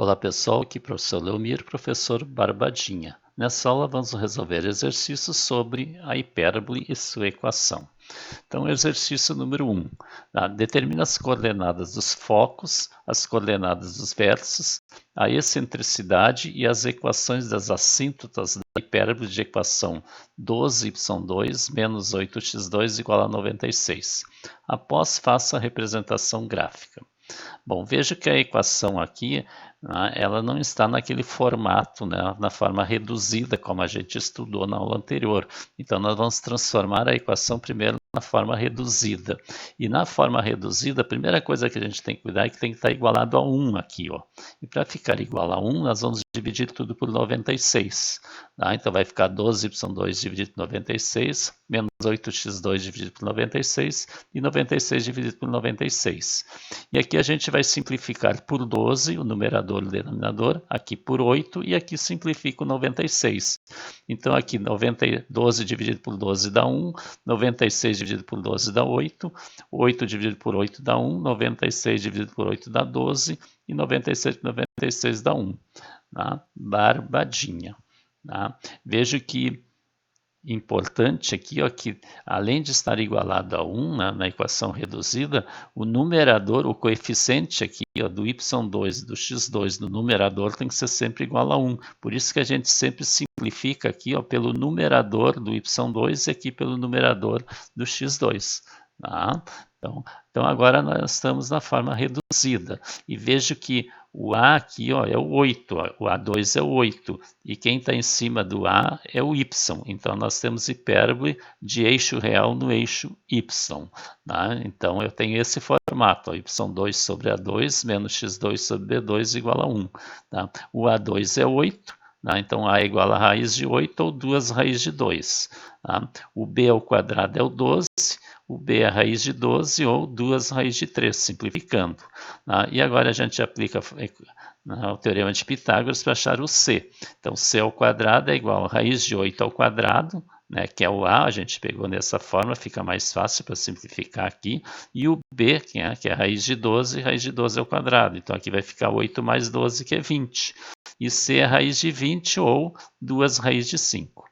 Olá pessoal, aqui é o professor Leomir, professor Barbadinha. Nessa aula vamos resolver exercícios sobre a hipérbole e sua equação. Então, exercício número 1. Determina as coordenadas dos focos, as coordenadas dos vértices, a excentricidade e as equações das assíntotas da hipérbole de equação 12y2 menos 8x2 igual a 96. Após, faça a representação gráfica. Bom, veja que a equação aqui, ela não está naquele formato, né, na forma reduzida, como a gente estudou na aula anterior. Então, nós vamos transformar a equação primeiro na forma reduzida. E na forma reduzida, a primeira coisa que a gente tem que cuidar é que tem que estar igualado a 1 aqui, ó. E para ficar igual a 1, nós vamos dividir tudo por 96. Tá? Então, vai ficar 12y2 dividido por 96, menos 8x2 dividido por 96, e 96 dividido por 96. E aqui a gente vai simplificar por 12, o numerador e o denominador, aqui por 8, e aqui simplifica o 96. Então, aqui 12 dividido por 12 dá 1, 96 dividido por 12 dá 8, 8 dividido por 8 dá 1, 96 dividido por 8 dá 12, e 96 por 96 dá 1. Tá? Barbadinha. Tá? Vejo que importante aqui, ó, que além de estar igualado a 1 na equação reduzida, o numerador, o coeficiente aqui, ó, do y2 e do x2 no numerador tem que ser sempre igual a 1. Por isso que a gente sempre simplifica aqui, ó, pelo numerador do y2 e aqui pelo numerador do x2. Tá? Então agora nós estamos na forma reduzida. E vejo que o A aqui, ó, é o 8, ó, o A2 é o 8, e quem está em cima do A é o Y. Então nós temos hipérbole de eixo real no eixo Y. Tá? Então eu tenho esse formato, ó, Y2 sobre A2 menos X2 sobre B2 igual a 1. Tá? O A2 é 8. Então A é igual a raiz de 8 ou 2 raiz de 2. Tá? O B ao quadrado é o 12, o B é a raiz de 12 ou 2 raiz de 3, simplificando. E agora a gente aplica o teorema de Pitágoras para achar o C. Então C ao quadrado é igual a raiz de 8 ao quadrado, né, que é o A, a gente pegou nessa forma, fica mais fácil para simplificar aqui, e o B, que é a raiz de 12 ao quadrado. Então aqui vai ficar 8 mais 12, que é 20. E C é a raiz de 20 ou 2 raiz de 5.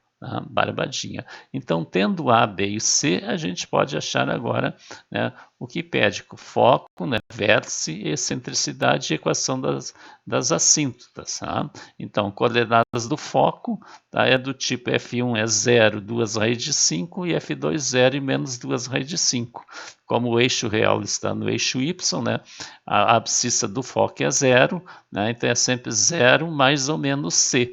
Barbadinha. Então, tendo A, B e C, a gente pode achar agora, né, o que pede foco, né, vértice, excentricidade e equação das assíntotas. Tá? Então, coordenadas do foco, tá, é do tipo F1 é 0, 2 raiz de 5, e F2 0 e menos 2 raiz de 5. Como o eixo real está no eixo Y, né, a abscissa do foco é 0, né, então é sempre 0 mais ou menos C.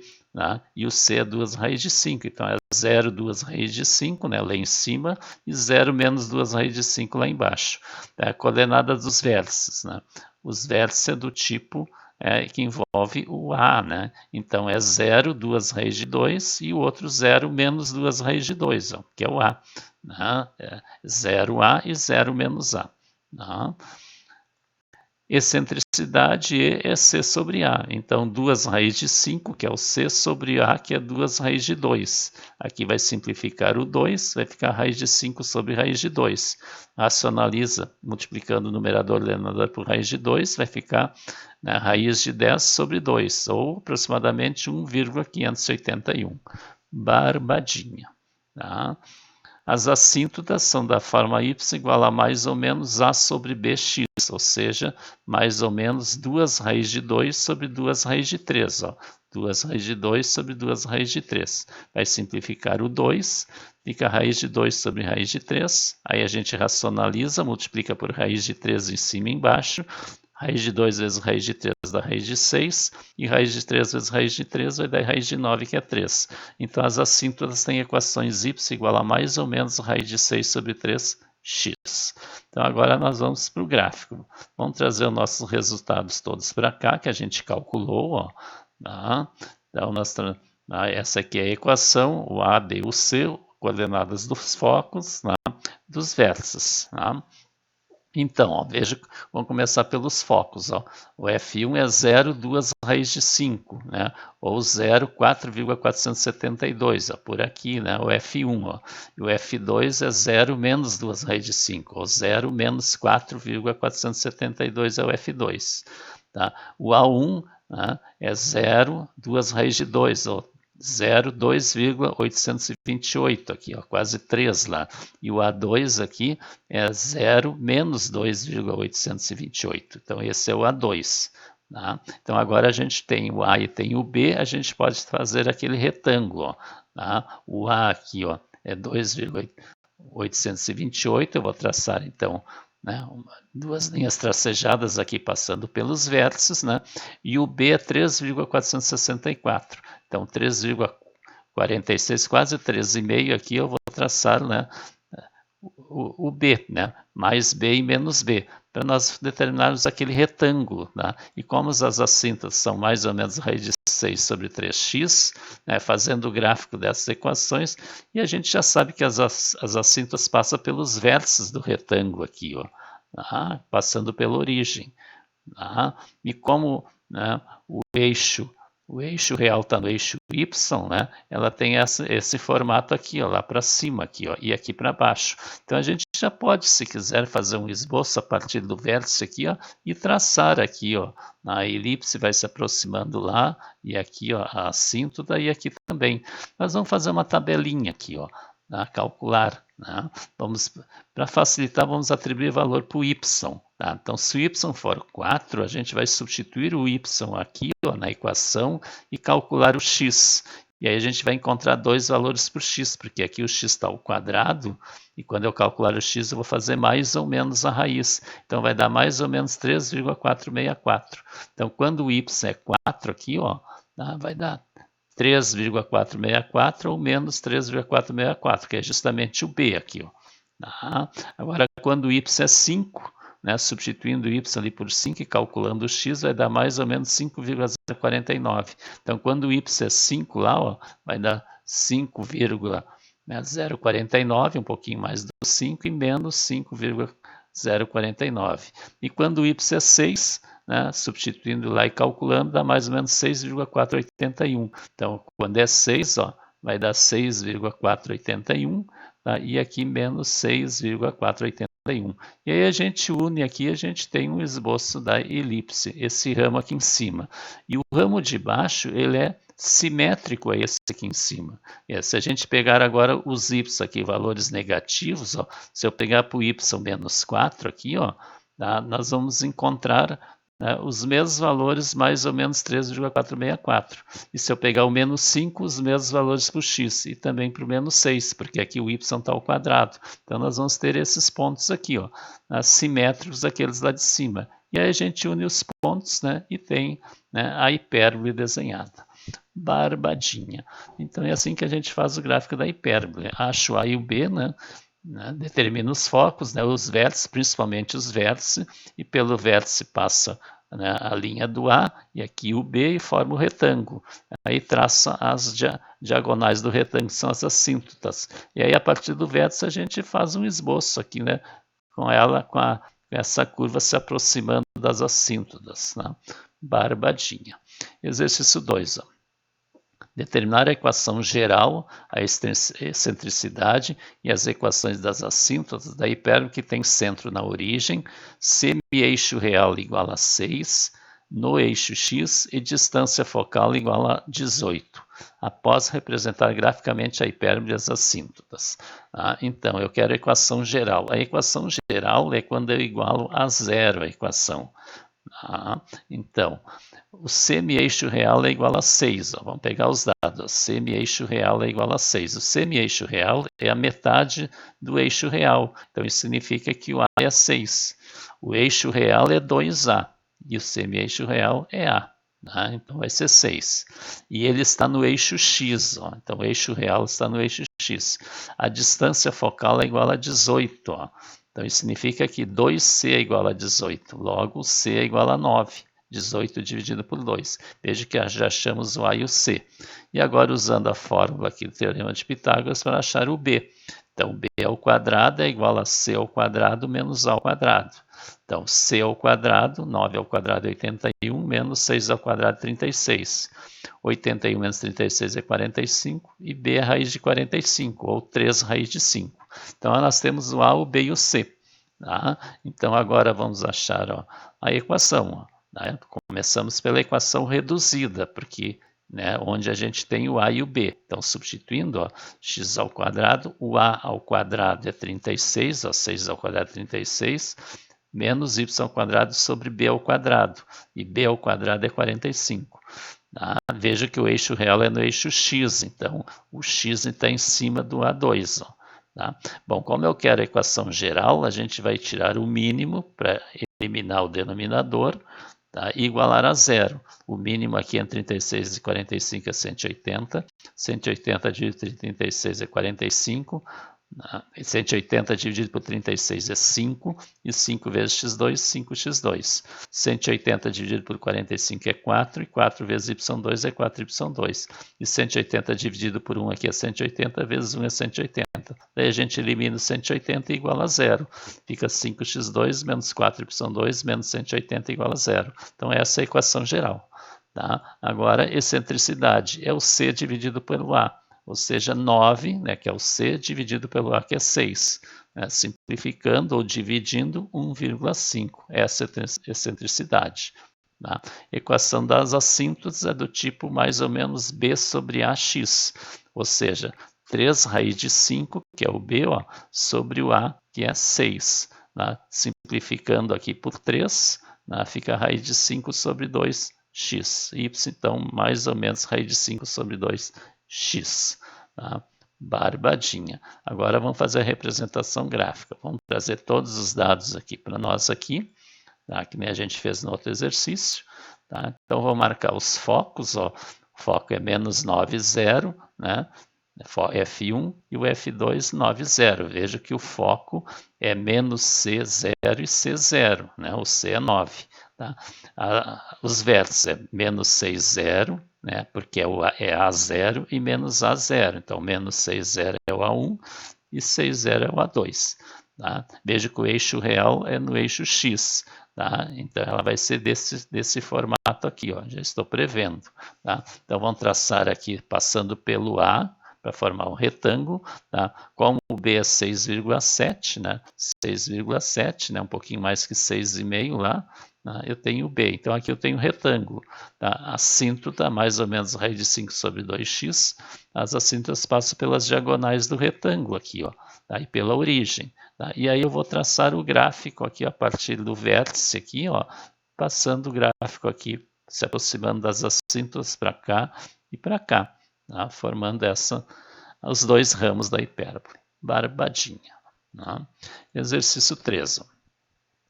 E o C é 2 raiz de 5, então é 0, 2 raiz de 5, né, lá em cima, e 0 menos 2 raiz de 5 lá embaixo. É a coordenada dos vértices. Né? Os vértices é do tipo que envolve o A, né? Então é 0, 2 raiz de 2, e o outro 0 menos 2 raiz de 2, ó, que é o A. Né? É 0A e 0 menos A. Né? Excentricidade E é C sobre A. Então, 2 raiz de 5, que é o C, sobre A, que é 2 raiz de 2. Aqui vai simplificar o 2, vai ficar raiz de 5 sobre raiz de 2. Racionaliza, multiplicando o numerador e o denominador por raiz de 2, vai ficar, né, raiz de 10 sobre 2, ou aproximadamente 1,581. Barbadinha. Tá? As assíntotas são da forma y igual a mais ou menos a sobre bx, ou seja, mais ou menos 2 raiz de 2 sobre 2 raiz de 3. Ó. 2 raiz de 2 sobre 2 raiz de 3. Vai simplificar o 2, fica raiz de 2 sobre raiz de 3. Aí a gente racionaliza, multiplica por raiz de 3 em cima e embaixo. Raiz de 2 vezes raiz de 3 dá raiz de 6, e raiz de 3 vezes raiz de 3 vai dar raiz de 9, que é 3. Então, as assíntotas têm equações y igual a mais ou menos raiz de 6 sobre 3x. Então, agora nós vamos para o gráfico. Vamos trazer os nossos resultados todos para cá, que a gente calculou. Ó, tá? Então, essa aqui é a equação, o A, B e o C, coordenadas dos focos, tá? Dos vértices. Tá? Então, ó, veja, vamos começar pelos focos. Ó. O F1 é 0, 2 raiz de 5, né? Ou 0, 4,472, ó, por aqui, né? O F1. Ó. E o F2 é 0 menos 2 raiz de 5, ou 0 menos 4,472 é o F2. Tá? O A1 né, é 0, 2 raiz de 2, ou 0, 2,828 aqui, ó, quase 3 lá. E o A2 aqui é 0 menos 2,828. Então, esse é o A2. Tá? Então, agora a gente tem o A e tem o B, a gente pode fazer aquele retângulo. Ó, tá? O A aqui ó, é 2,828, eu vou traçar então, né, duas linhas tracejadas aqui passando pelos vértices, né, e o B é 3,464. Então, 3,46, quase 13,5 aqui eu vou traçar, né, o B, né, mais B e menos B, para nós determinarmos aquele retângulo. Né? E como as assíntotas são mais ou menos raiz de 6 sobre 3x, né, fazendo o gráfico dessas equações, e a gente já sabe que as assíntotas passam pelos vértices do retângulo aqui, ó, tá? Passando pela origem. Tá? E como, né, o eixo real está no eixo Y, né, ela tem esse formato aqui, ó, lá para cima aqui, ó, e aqui para baixo. Então a gente já pode, se quiser, fazer um esboço a partir do vértice aqui, ó, e traçar aqui, ó, a elipse vai se aproximando lá, e aqui, ó, a assíntota, e aqui também. Nós vamos fazer uma tabelinha aqui, ó, tá? Calcular. Né? Para facilitar, vamos atribuir valor para o y. Tá? Então, se o y for 4, a gente vai substituir o y aqui ó, na equação e calcular o x. E aí a gente vai encontrar dois valores para o x, porque aqui o x está ao quadrado, e quando eu calcular o x, eu vou fazer mais ou menos a raiz. Então, vai dar mais ou menos 3,464. Então, quando o y é 4 aqui, ó, tá? Vai dar 3,464 ou menos 3,464, que é justamente o B aqui. Ó. Tá? Agora, quando o y é 5, né, substituindo o y ali por 5 e calculando o x, vai dar mais ou menos 5,049. Então, quando o y é 5 lá, ó, vai dar 5,049, um pouquinho mais do 5, e menos 5,049. E quando o y é 6, né, substituindo lá e calculando, dá mais ou menos 6,481. Então, quando é 6, ó, vai dar 6,481, tá? E aqui menos 6,481. E aí a gente une aqui, a gente tem um esboço da elipse, esse ramo aqui em cima. E o ramo de baixo, ele é simétrico a esse aqui em cima. E se a gente pegar agora os y aqui, valores negativos, ó, se eu pegar para o y menos 4 aqui, ó, tá? Nós vamos encontrar, né, os mesmos valores, mais ou menos 3,464. E se eu pegar o menos 5, os mesmos valores para o x e também para o menos 6, porque aqui o y está ao quadrado. Então, nós vamos ter esses pontos aqui, ó, simétricos aqueles lá de cima. E aí a gente une os pontos, né, e tem, né, a hipérbole desenhada. Barbadinha. Então, é assim que a gente faz o gráfico da hipérbole. Acho o A e o B, né? Determina os focos, né, os vértices, principalmente os vértices, e pelo vértice passa, né, a linha do A e aqui o B e forma o retângulo. Aí traça as diagonais do retângulo, que são as assíntotas. E aí a partir do vértice a gente faz um esboço aqui, né, com ela, com essa curva se aproximando das assíntotas. Né? Barbadinha. Exercício 2. Ó. Determinar a equação geral, a excentricidade e as equações das assíntotas da hipérbole que tem centro na origem, semi-eixo real igual a 6, no eixo x e distância focal igual a 18, após representar graficamente a hipérbole e as assíntotas. Então, eu quero a equação geral. A equação geral é quando eu igualo a zero a equação. Então, o semi-eixo real é igual a 6. Ó. Vamos pegar os dados. Semi-eixo real é igual a 6. O semi-eixo real é a metade do eixo real. Então, isso significa que o A é 6. O eixo real é 2A. E o semi-eixo real é A. Tá? Então, vai ser 6. E ele está no eixo X. Ó. Então, o eixo real está no eixo X. A distância focal é igual a 18. Ó. Então, isso significa que 2C é igual a 18. Logo, C é igual a 9. 18 dividido por 2. Veja que já achamos o A e o C. E agora, usando a fórmula aqui do Teorema de Pitágoras para achar o B. Então, B ao quadrado é igual a C ao quadrado menos A ao quadrado. Então, C ao quadrado, 9 ao quadrado é 81, menos 6 ao quadrado é 36. 81 menos 36 é 45, e B é raiz de 45, ou 3 raiz de 5. Então, nós temos o A, o B e o C. Tá? Então, agora vamos achar ó, a equação. Ó. Né? Começamos pela equação reduzida, porque onde a gente tem o a e o b. Então, substituindo, ó, x ao quadrado, o a ao quadrado é 36, ó, 6 ao quadrado é 36, menos y ao quadrado sobre b ao quadrado, e b ao quadrado é 45. Tá? Veja que o eixo real é no eixo x, então o x está em cima do A2. Ó, tá? Bom, como eu quero a equação geral, a gente vai tirar o mínimo para eliminar o denominador, tá? E igualar a zero. O mínimo aqui entre 36 e 45 é 180, 180 dividido por 36 é 45, 180 dividido por 36 é 5, e 5 vezes x2, 5x2. 180 dividido por 45 é 4, e 4 vezes y2 é 4y2. E 180 dividido por 1 aqui é 180, vezes 1 é 180. Daí a gente elimina o 180 e igual a zero. Fica 5x2 menos 4y2 menos 180 igual a zero. Então essa é a equação geral. Tá? Agora, excentricidade é o c dividido pelo a. Ou seja, 9, que é o C, dividido pelo A, que é 6. Simplificando ou dividindo, 1,5. Essa é a excentricidade. Tá? Equação das assíntotas é do tipo mais ou menos B sobre AX. Ou seja, 3 raiz de 5, que é o B, ó, sobre o A, que é 6. Tá? Simplificando aqui por 3, fica a raiz de 5 sobre 2x. Y, então, mais ou menos raiz de 5 sobre 2x. Tá? Barbadinha. Agora vamos fazer a representação gráfica. Vamos trazer todos os dados aqui para nós aqui, tá? Que nem a gente fez no outro exercício. Tá? Então vou marcar os focos. Ó. O foco é menos 9, 0, né? F1 e o F2, 9, 0. Veja que o foco é menos C, 0 e C, 0. Né? O C é 9. Tá? Os vértices é menos 6, 0, né? Porque é A0 e menos A0. Então, menos 6, 0 é o A1 e 6, 0 é o A2. Tá? Veja que o eixo real é no eixo X. Tá? Então, ela vai ser desse formato aqui. Ó. Já estou prevendo. Tá? Então, vamos traçar aqui passando pelo A, para formar um retângulo, tá? Como o B é 6,7, né? 6,7, né? Um pouquinho mais que 6,5 lá, né? Eu tenho o B. Então aqui eu tenho retângulo. Tá? A assíntota, mais ou menos raiz de 5 sobre 2x, as assíntotas passam pelas diagonais do retângulo aqui, ó, tá? E pela origem. Tá? E aí eu vou traçar o gráfico aqui a partir do vértice aqui, ó, passando o gráfico aqui, se aproximando das assíntotas para cá e para cá. Tá? Formando os dois ramos da hipérbole. Barbadinha. Tá? Exercício 13.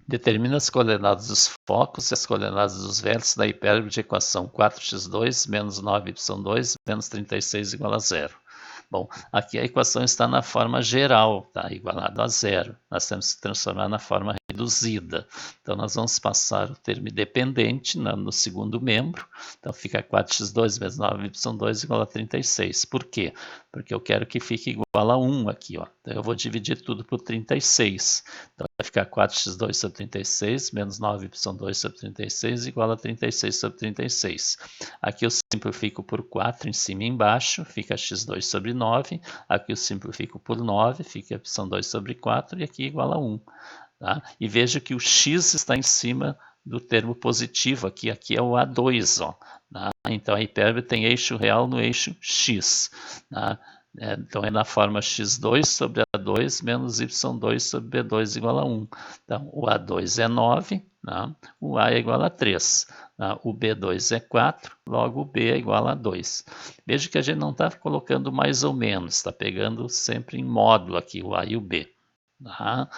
Determina as coordenadas dos focos e as coordenadas dos vértices da hipérbole de equação 4x2 menos 9y2 menos 36 igual a 0. Bom, aqui a equação está na forma geral, tá? Igualado a zero. Nós temos que transformar na forma reduzida. Então, nós vamos passar o termo dependente no segundo membro. Então, fica 4x2 vezes 9y2 igual a 36. Por quê? Porque eu quero que fique igual a 1 aqui. Ó. Então, eu vou dividir tudo por 36. Então, vai ficar 4x2 sobre 36 menos 9y2 sobre 36 igual a 36 sobre 36. Aqui eu simplifico por 4 em cima e embaixo, fica x2 sobre 9. Aqui eu simplifico por 9, fica y2 sobre 4 e aqui igual a 1. Tá? E veja que o x está em cima do termo positivo, aqui é o A2. Ó, tá? Então a hipérbole tem eixo real no eixo x. Tá? Então é na forma x2 sobre A2 menos y2 sobre B2 igual a 1. Então o A2 é 9, tá? O A é igual a 3. Tá? O B2 é 4, logo o B é igual a 2. Veja que a gente não está colocando mais ou menos, está pegando sempre em módulo aqui o A e o B. Tá?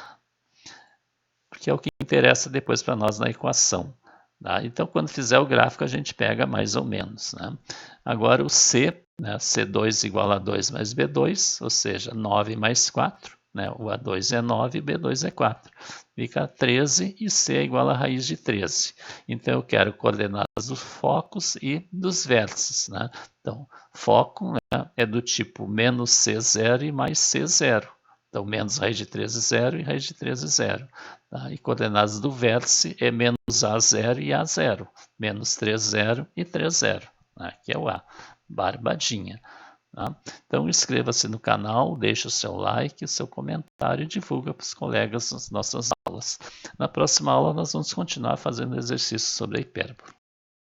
Porque é o que interessa depois para nós na equação. Tá? Então, quando fizer o gráfico, a gente pega mais ou menos. Né? Agora, o C, né? C2 igual a 2 mais B2, ou seja, 9 mais 4. Né? O A2 é 9 e B2 é 4. Fica 13 e C é igual a raiz de 13. Então, eu quero coordenadas dos focos e dos vértices. Né? Então, foco, né, é do tipo menos C0 e mais C0. Então, menos raiz de 13, 0 e raiz de 13, 0. Tá? E coordenadas do vértice é menos A0 e A0. Menos 3, 0 e 3, 0. Né? Que é o A. Barbadinha. Tá? Então inscreva-se no canal, deixe o seu like, o seu comentário e divulga para os colegas as nossas aulas. Na próxima aula nós vamos continuar fazendo exercícios sobre a hipérbole.